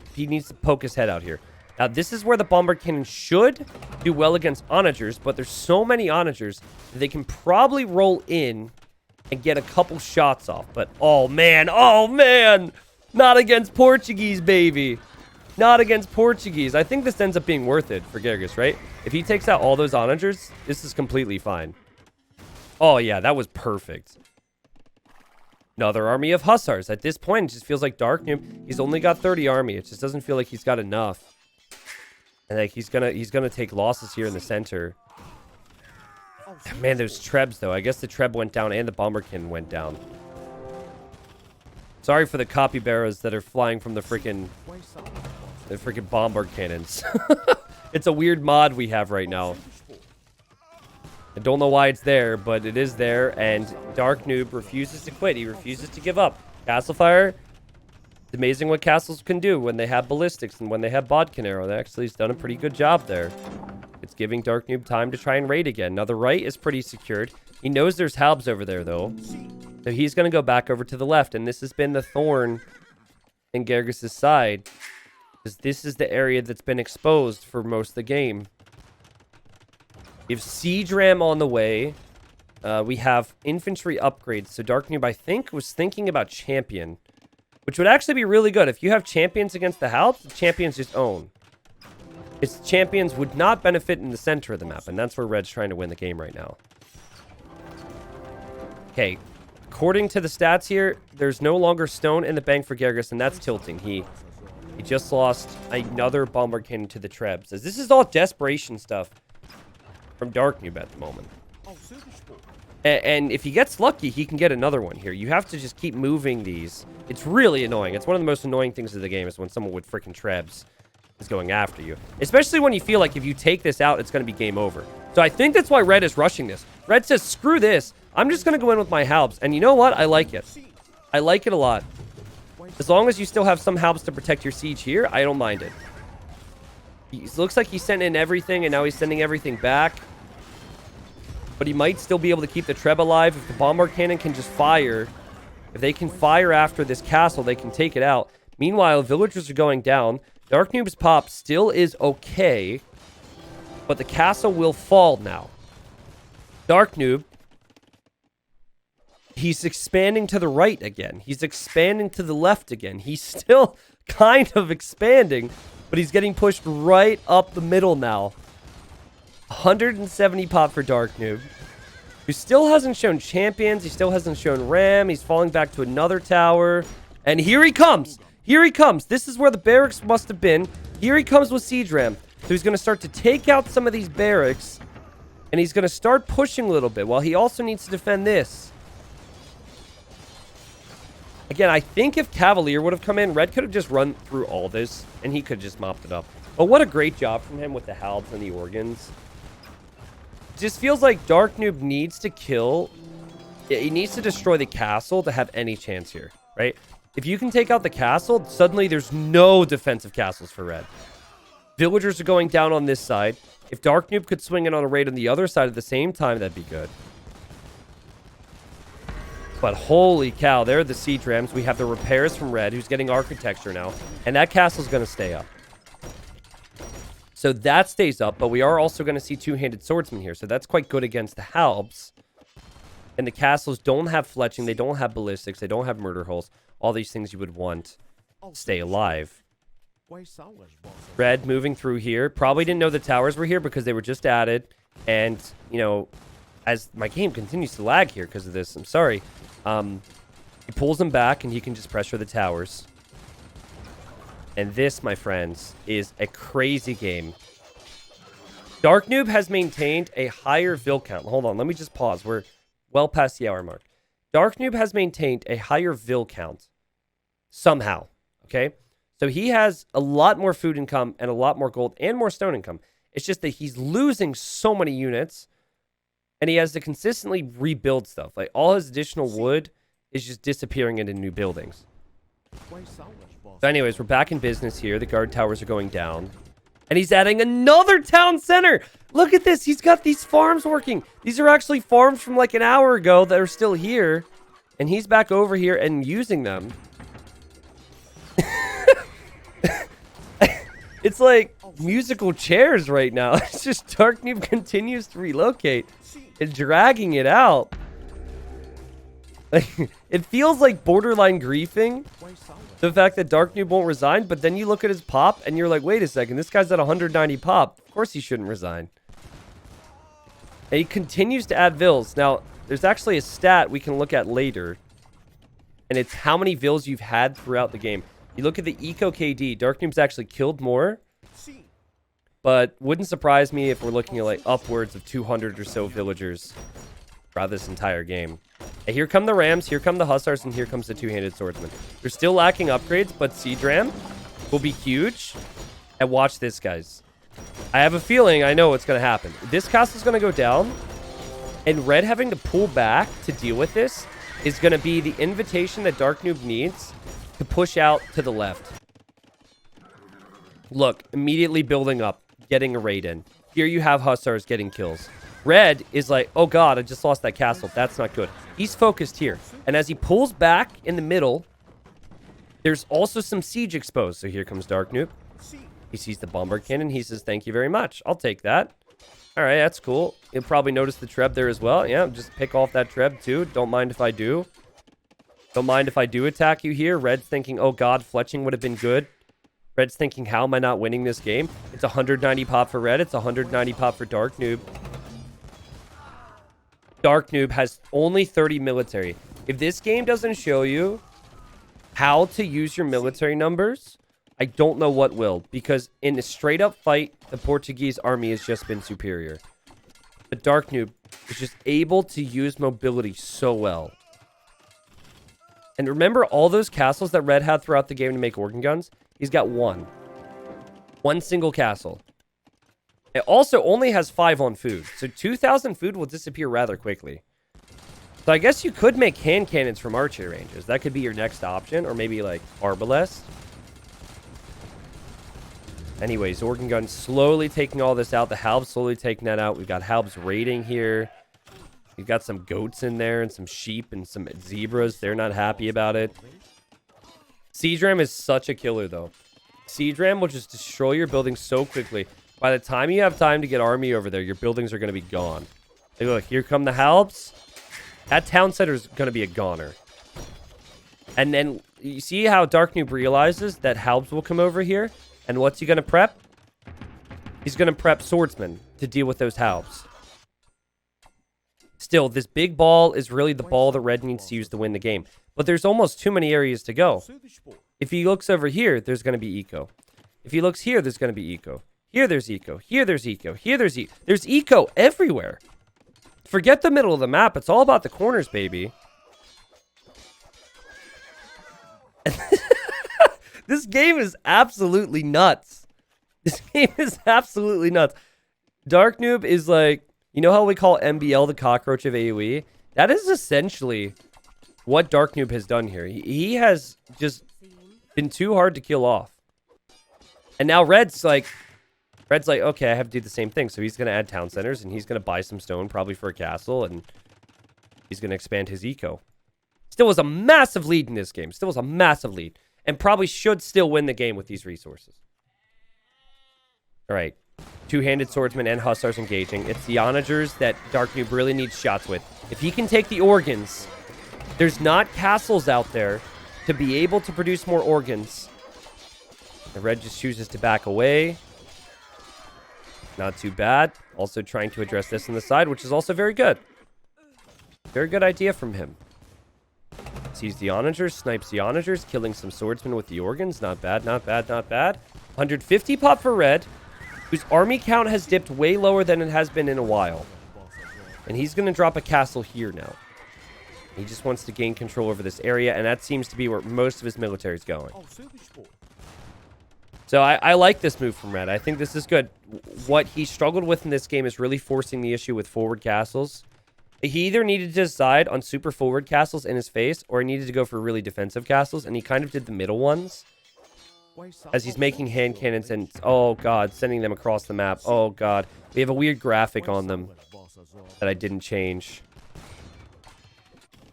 poke his head out here. Now, this is where the bomber cannon should do well against onagers, but there's so many onagers that they can probably roll in and get a couple shots off. But, oh, man. Not against Portuguese, baby. Not against Portuguese. I think this ends up being worth it for Girgis, right? If he takes out all those onagers, this is completely fine. Oh, yeah, that was perfect. Another army of Hussars. At this point, it just feels like Dark Noob, he's only got 30 army. It just doesn't feel like he's got enough. And like he's gonna take losses here in the center. Man, those trebs though. I guess the treb went down and the bomberkin went down. Sorry for the capybaras that are flying from the freaking bombard cannons. It's a weird mod we have right now. I don't know why it's there, but it is there, and Dark Noob refuses to quit. He refuses to give up. Castle Fire, it's amazing what castles can do when they have ballistics and when they have bodkin arrow. They actually has done a pretty good job there. It's giving Dark Noob time to try and raid again. Now, the right is pretty secured. He knows there's halbs over there, though. So he's going to go back over to the left, and this has been the thorn in Garrus' side, because this is the area that's been exposed for most of the game. We have Siege Ram on the way. We have infantry upgrades. So Dark Noob, I think, was thinking about Champion, which would actually be really good. If you have Champions against the Halbs, the Champions just own. Its Champions would not benefit in the center of the map, and that's where Red's trying to win the game right now. Okay, according to the stats here, there's no longer stone in the bank for Garrus, and that's tilting. He just lost another bombard cannon to the Trebs. This is all desperation stuff from Dark Noob at the moment. And if he gets lucky, he can get another one here. You have to just keep moving these. It's really annoying. It's one of the most annoying things of the game is when someone with freaking Trebs is going after you. Especially when you feel like if you take this out, it's going to be game over. So I think that's why Red is rushing this. Red says, screw this. I'm just going to go in with my halbs. And you know what? I like it. I like it a lot. As long as you still have some halbs to protect your siege here, I don't mind it. It looks like he sent in everything, and now he's sending everything back. But he might still be able to keep the Treb alive if the bombard cannon can just fire. If they can fire after this castle, they can take it out. Meanwhile, villagers are going down. Dark Noob's pop still is okay, but the castle will fall now. Dark Noob, he's expanding to the right again. He's expanding to the left again. He's still kind of expanding, but he's getting pushed right up the middle now. 170 pop for Dark Noob, who still hasn't shown champions. He still hasn't shown Ram. He's falling back to another tower. And here he comes. Here he comes. This is where the barracks must have been. Here he comes with Siege Ram. So he's going to start to take out some of these barracks. And he's going to start pushing a little bit while he also needs to defend this. Again, I think if Cavalier would have come in, Red could have just run through all this. And he could have just mopped it up. But what a great job from him with the halbs and the organs. Just feels like Dark Noob needs to kill. He needs to destroy the castle to have any chance here, right? If you can take out the castle, suddenly there's no defensive castles for Red. Villagers are going down on this side. If Dark Noob could swing in on a raid on the other side at the same time, that'd be good. But holy cow, there are the siege rams. We have the repairs from Red, who's getting architecture now. And that castle's going to stay up. So that stays up, but we are also going to see two-handed swordsmen here. So that's quite good against the halbs. And the castles don't have fletching. They don't have ballistics. They don't have murder holes. All these things you would want to stay alive. Red moving through here. Probably didn't know the towers were here because they were just added. And, you know, as my game continues to lag here because of this, I'm sorry. He pulls them back and he can just pressure the towers. And this, my friends, is a crazy game. Dark Noob has maintained a higher vill count. Hold on, let me just pause. We're well past the hour mark. Dark Noob has maintained a higher vill count. Somehow. Okay? So he has a lot more food income and a lot more gold and more stone income. It's just that he's losing so many units. And he has to consistently rebuild stuff. Like, all his additional wood is just disappearing into new buildings. So anyways, we're back in business here. The guard towers are going down. And he's adding another town center. Look at this. He's got these farms working. These are actually farms from like an hour ago that are still here. And he's back over here and using them. It's like musical chairs right now. It's just Dark Noob continues to relocate and dragging it out. It feels like borderline griefing. The fact that Dark Noob won't resign, but then you look at his pop and you're like, wait a second, this guy's at 190 pop. Of course he shouldn't resign. And he continues to add vills. Now, there's actually a stat we can look at later. And it's how many vills you've had throughout the game. You look at the Eco KD, Dark Noob's actually killed more. but wouldn't surprise me if we're looking at like upwards of 200 or so villagers throughout this entire game. And here come the Rams, here come the Hussars, and here comes the two-handed swordsman. They're still lacking upgrades, but Siege Ram will be huge. And watch this, guys. I have a feeling I know what's going to happen. This castle's going to go down, and Red having to pull back to deal with this is going to be the invitation that Dark Noob needs to push out to the left. Look, immediately building up, getting a raid in. Here you have Hussars getting kills. Red is like, oh god, I just lost that castle. That's not good. He's focused here. And as he pulls back in the middle, there's also some siege exposed. So here comes Dark Noob. He sees the bombard cannon. He says, thank you very much. I'll take that. All right, that's cool. You'll probably notice the Treb there as well. Yeah, just pick off that Treb too. Don't mind if I do. Don't mind if I do attack you here. Red's thinking, oh god, fletching would have been good. Red's thinking, how am I not winning this game? It's 190 pop for Red. It's 190 pop for Dark Noob. Dark Noob has only 30 military. If this game doesn't show you how to use your military numbers, I don't know what will. Because in a straight up fight, the Portuguese army has just been superior. But Dark Noob is just able to use mobility so well. And remember all those castles that Red had throughout the game to make organ guns? He's got one. One single castle. It also only has 5 on food. So 2,000 food will disappear rather quickly. So I guess you could make hand cannons from archery ranges. That could be your next option. Or maybe like arbalest. Anyways, organ guns slowly taking all this out. The Halbs slowly taking that out. We've got Halbs raiding here. We've got some goats in there and some sheep and some zebras. They're not happy about it. Siege Ram is such a killer, though. Siege Ram will just destroy your buildings so quickly. By the time you have time to get army over there, your buildings are going to be gone. Hey, look, here come the Halbs. That town center is going to be a goner. And then you see how Dark Noob realizes that Halbs will come over here? And what's he going to prep? He's going to prep swordsmen to deal with those Halbs. Still, this big ball is really the ball that Red needs to use to win the game. But there's almost too many areas to go. If he looks over here, there's going to be eco. If he looks here, there's going to be eco. Here there's eco. Here there's eco. Here there's eco. There's eco everywhere. Forget the middle of the map. It's all about the corners, baby. This game is absolutely nuts. This game is absolutely nuts. Dark Noob is like, you know how we call MBL the cockroach of AoE? That is essentially what Dark Noob has done here. He has just been too hard to kill off. And now Red's like, okay, I have to do the same thing. So he's going to add town centers, and he's going to buy some stone, probably for a castle, and he's going to expand his eco. Still was a massive lead in this game. Still was a massive lead. And probably should still win the game with these resources. All right. Two-handed swordsman and hussars engaging. It's the onagers that Dark Noob really needs shots with. If he can take the organs, there's not castles out there to be able to produce more organs. The Red just chooses to back away. Not too bad. Also trying to address this on the side, which is also very good. Very good idea from him. Sees the onagers, snipes the onagers, killing some swordsmen with the organs. Not bad, not bad, not bad. 150 pop for Red, whose army count has dipped way lower than it has been in a while. And he's going to drop a castle here now. He just wants to gain control over this area, and that seems to be where most of his military is going. So I like this move from Red. I think this is good. What he struggled with in this game is really forcing the issue with forward castles. He either needed to decide on super forward castles in his face, or he needed to go for really defensive castles, and he kind of did the middle ones. As he's making hand cannons and, oh god, sending them across the map. Oh god. We have a weird graphic on them that I didn't change.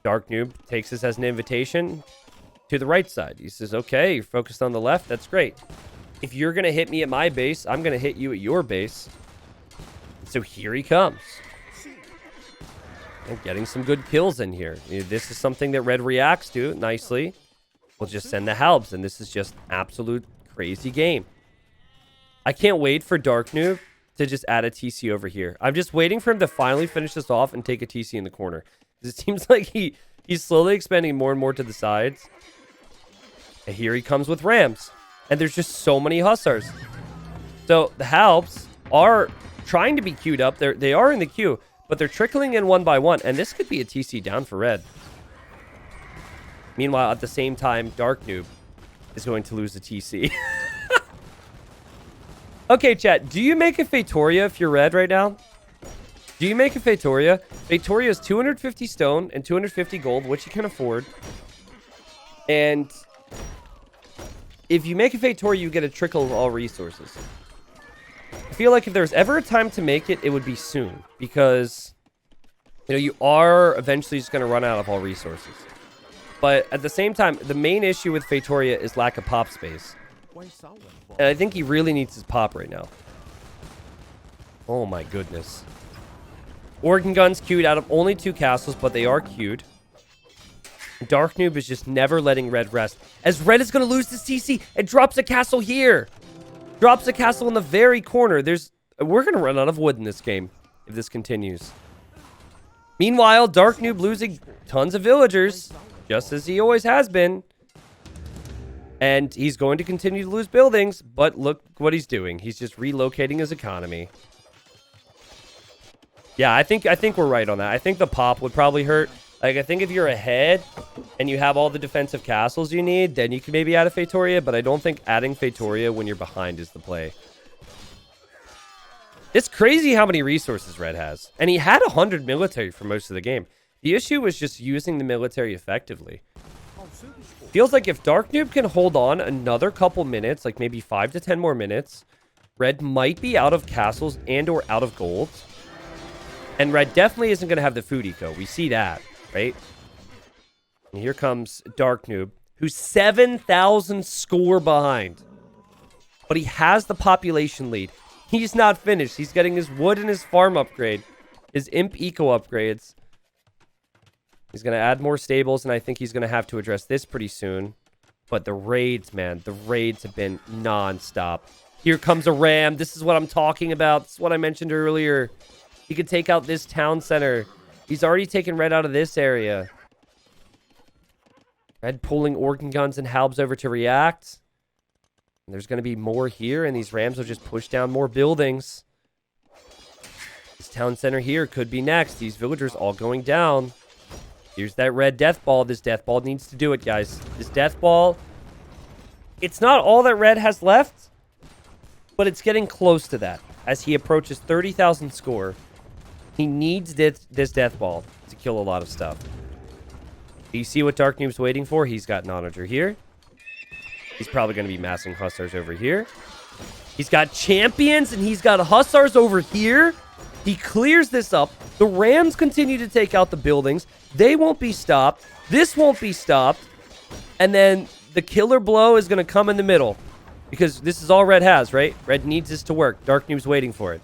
Dark Noob takes this as an invitation to the right side. He says, okay, you're focused on the left. That's great. If you're going to hit me at my base, I'm going to hit you at your base. So here he comes. And getting some good kills in here. This is something that Red reacts to nicely. We'll just send the Halbs, and this is just absolute crazy game. I can't wait for Dark Noob to just add a TC over here. I'm just waiting for him to finally finish this off and take a TC in the corner. It seems like he's slowly expanding more and more to the sides. And here he comes with Rams. And there's just so many Hussars. So the Halps are trying to be queued up. They are in the queue, but they're trickling in one by one, and this could be a TC down for red. Meanwhile, at the same time, Dark Noob is going to lose the TC. Okay, chat. Do you make a Fatoria if you're red right now? Do you make a Fatoria? Fatoria is 250 stone and 250 gold, which you can afford. And if you make a Fatoria, you get a trickle of all resources. I feel like if there's ever a time to make it, it would be soon. Because, you know, you are eventually just going to run out of all resources. But at the same time, the main issue with Fatoria is lack of pop space. And I think he really needs his pop right now. Oh my goodness. Organ Guns queued out of only 2 castles, but they are queued. Dark Noob is just never letting red rest. As red is going to lose this CC and drops a castle here. Drops a castle in the very corner. We're going to run out of wood in this game if this continues. Meanwhile, Dark Noob losing tons of villagers, just as he always has been. And he's going to continue to lose buildings, but look what he's doing. He's just relocating his economy. Yeah, I think we're right on that. I think the pop would probably hurt. Like, I think if you're ahead and you have all the defensive castles you need, then you can maybe add a Fatoria, but I don't think adding Fatoria when you're behind is the play. It's crazy how many resources red has. And he had 100 military for most of the game. The issue was just using the military effectively. Feels like if Dark Noob can hold on another couple minutes, like maybe 5 to 10 more minutes, red might be out of castles and or out of gold. And red definitely isn't going to have the food eco. We see that, right? And here comes Dark Noob, who's 7,000 score behind. But he has the population lead. He's not finished. He's getting his wood and his farm upgrade. His imp eco upgrades. He's going to add more stables, and I think he's going to have to address this pretty soon. But the raids, man, the raids have been non-stop. Here comes a ram. This is what I'm talking about. This is what I mentioned earlier. He could take out this town center. He's already taken red out of this area. Red pulling organ guns and halbs over to react. And there's going to be more here, and these rams will just push down more buildings. This town center here could be next. These villagers all going down. Here's that red death ball. This death ball needs to do it, guys. This death ball, it's not all that red has left, but it's getting close to that. As he approaches 30,000 score, he needs this death ball to kill a lot of stuff. Do you see what Dark Noob's waiting for? He's got an onager here. He's probably going to be massing hussars over here. He's got champions, and he's got hussars over here. He clears this up. The rams continue to take out the buildings. They won't be stopped. This won't be stopped. And then the killer blow is going to come in the middle. Because this is all red has, right? Red needs this to work. Dark Noob's waiting for it.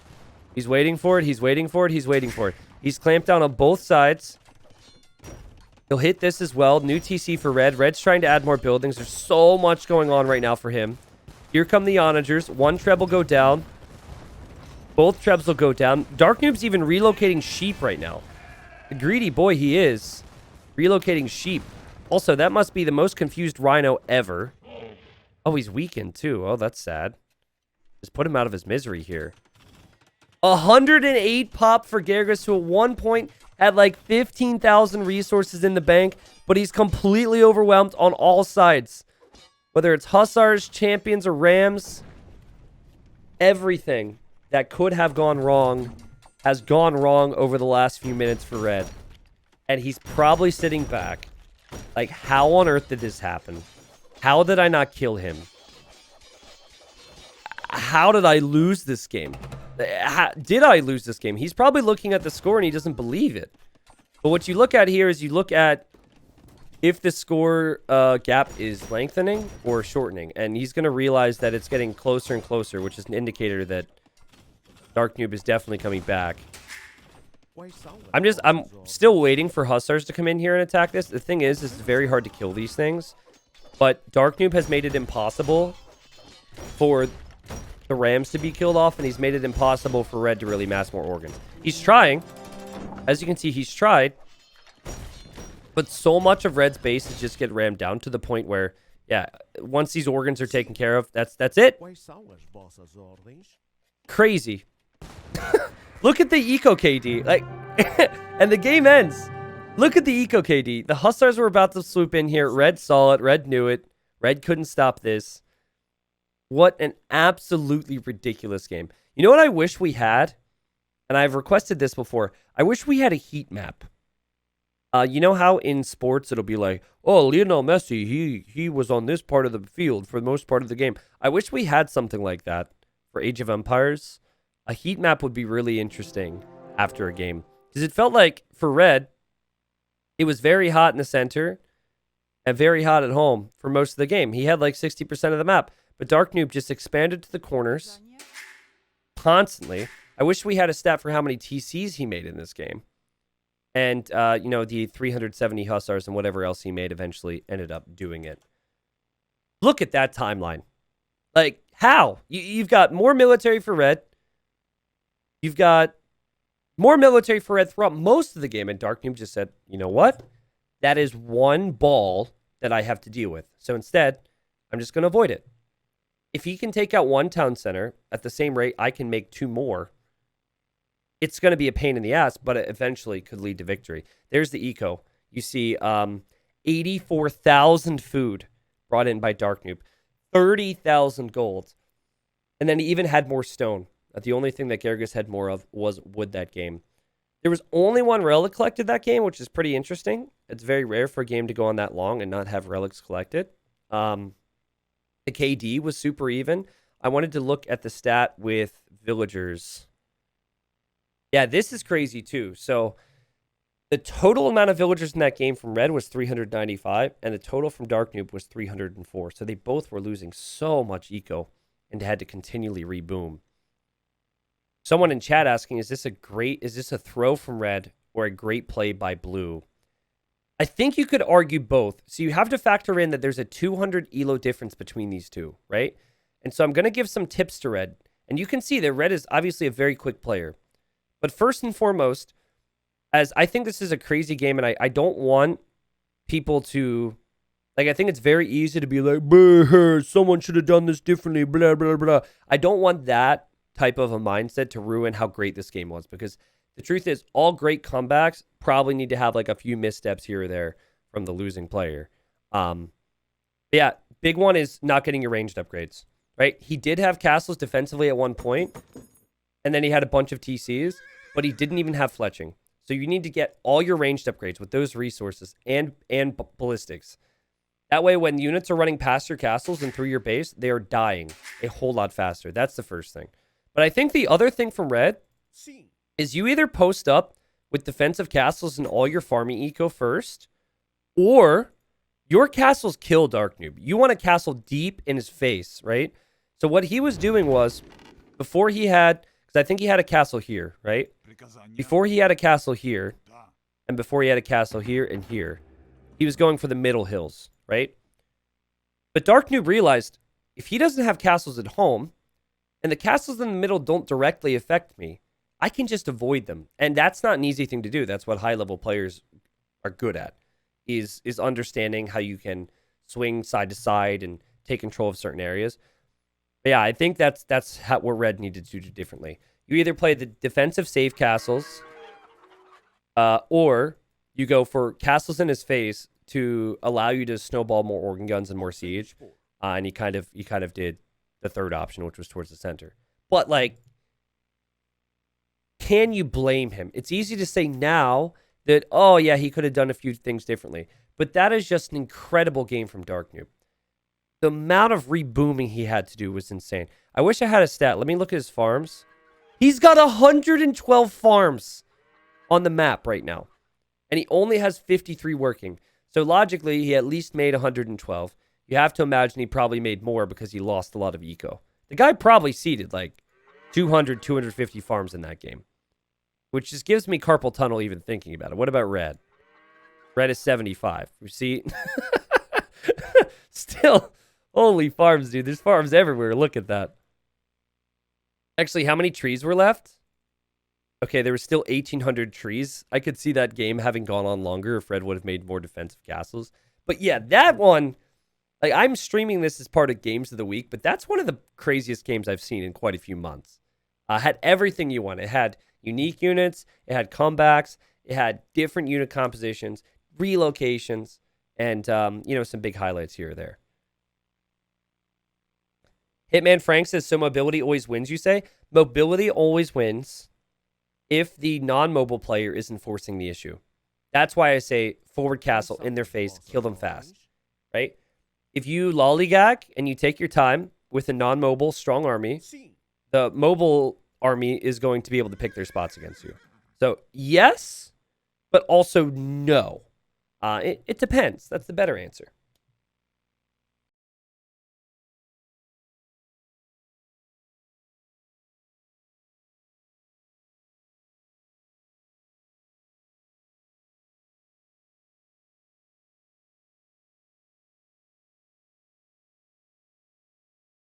He's waiting for it. He's waiting for it. He's waiting for it. He's clamped down on both sides. He'll hit this as well. New TC for red. Red's trying to add more buildings. There's so much going on right now for him. Here come the onagers. One treb will go down. Both trebs will go down. Dark Noob's even relocating sheep right now. The greedy boy he is. Relocating sheep. Also, that must be the most confused rhino ever. Oh, he's weakened too. Oh, that's sad. Just put him out of his misery here. 108 pop for Garrus, who at one point had like 15,000 resources in the bank, but he's completely overwhelmed on all sides. Whether it's hussars, champions, or rams, everything that could have gone wrong has gone wrong over the last few minutes for red. And he's probably sitting back. Like, how on earth did this happen? How did I not kill him? How did I lose this game? Did I lose this game? He's probably looking at the score and he doesn't believe it. But what you look at here is you look at if the score gap is lengthening or shortening. And he's going to realize that it's getting closer and closer, which is an indicator that Dark Noob is definitely coming back. I'm still waiting for hussars to come in here and attack this. The thing is, it's very hard to kill these things. But Dark Noob has made it impossible for the rams to be killed off, and he's made it impossible for red to really mass more organs. He's trying. As you can see, he's tried. But so much of red's base is just get rammed down to the point where, yeah, once these organs are taken care of, that's it. Crazy. Look at the eco KD. Like, and the game ends. Look at the eco KD. The Hussars were about to swoop in here. Red saw it. Red knew it. Red couldn't stop this. What an absolutely ridiculous game. You know what I wish we had? And I've requested this before. I wish we had a heat map. You know how in sports it'll be like, oh, Lionel Messi, he was on this part of the field for the most part of the game. I wish we had something like that for Age of Empires. A heat map would be really interesting after a game. Because it felt like, for Red, it was very hot in the center and very hot at home for most of the game. He had like 60% of the map. But Dark Noob just expanded to the corners constantly. I wish we had a stat for how many TCs he made in this game. And, you know, the 370 Hussars and whatever else he made eventually ended up doing it. Look at that timeline. Like, how? You've got more military for Red. You've got more military for Red throughout most of the game. And Dark Noob just said, you know what? That is one ball that I have to deal with. So instead, I'm just going to avoid it. If he can take out one town center at the same rate I can make 2 more, it's going to be a pain in the ass, but it eventually could lead to victory. There's the eco. You see 84,000 food brought in by Dark Noob. 30,000 gold. And then he even had more stone. The only thing that Garrus had more of was wood that game. There was only 1 relic collected that game, which is pretty interesting. It's very rare for a game to go on that long and not have relics collected. The KD was super even. I wanted to look at the stat with villagers. Yeah, this is crazy too. So the total amount of villagers in that game from Red was 395, and the total from Dark Noob was 304. So they both were losing so much eco and had to continually reboom. Someone in chat asking, is this a throw from Red or a great play by Blue? I think you could argue both. So you have to factor in that there's a 200 elo difference between these two, right? And so I'm going to give some tips to Red. And you can see that Red is obviously a very quick player. But first and foremost, as I think this is a crazy game, and I don't want people to, like, I think it's very easy to be like, someone should have done this differently, blah, blah, blah. I don't want that type of a mindset to ruin how great this game was, because the truth is all great comebacks probably need to have like a few missteps here or there from the losing player. Yeah, big one is not getting your ranged upgrades, right? He did have castles defensively at one point, and then he had a bunch of TCs, but he didn't even have fletching. So you need to get all your ranged upgrades with those resources and ballistics. That way, when units are running past your castles and through your base, they are dying a whole lot faster. That's the first thing. But I think the other thing from Red is you either post up with defensive castles and all your farming eco first, or your castles kill Dark Noob. You want a castle deep in his face, right? So what he was doing was, before he had, because I think he had a castle here, right? Before he had a castle here, and before he had a castle here and here, he was going for the middle hills, right? But Dark Noob realized, if he doesn't have castles at home, and the castles in the middle don't directly affect me, I can just avoid them. And that's not an easy thing to do. That's what high-level players are good at, is understanding how you can swing side to side and take control of certain areas. But yeah, I think that's what Red needed to do differently. You either play the defensive save castles, or you go for castles in his face to allow you to snowball more organ guns and more siege. And he kind of did the third option, which was towards the center. But like, can you blame him? It's easy to say now that, oh yeah, he could have done a few things differently. But that is just an incredible game from Dark Noob. The amount of rebooming he had to do was insane. I wish I had a stat. Let me look at his farms. He's got 112 farms on the map right now. And he only has 53 working. So logically, he at least made 112. You have to imagine he probably made more because he lost a lot of eco. The guy probably seeded like 200, 250 farms in that game, which just gives me carpal tunnel even thinking about it. What about Red? Red is 75. You see? Still, holy farms, dude. There's farms everywhere. Look at that. Actually, how many trees were left? Okay, there were still 1,800 trees. I could see that game having gone on longer if Red would have made more defensive castles. But yeah, that one, Like, I'm streaming this as part of Games of the Week, but that's one of the craziest games I've seen in quite a few months. Had everything you want. It had unique units, it had comebacks, it had different unit compositions, relocations, and some big highlights here or there. Hitman Frank says, so mobility always wins, you say? Mobility always wins if the non-mobile player is enforcing the issue. That's why I say forward castle in their face, kill them fast, right? If you lollygag and you take your time with a non-mobile strong army, the mobile army is going to be able to pick their spots against you. So yes, but also no. It depends. That's the better answer.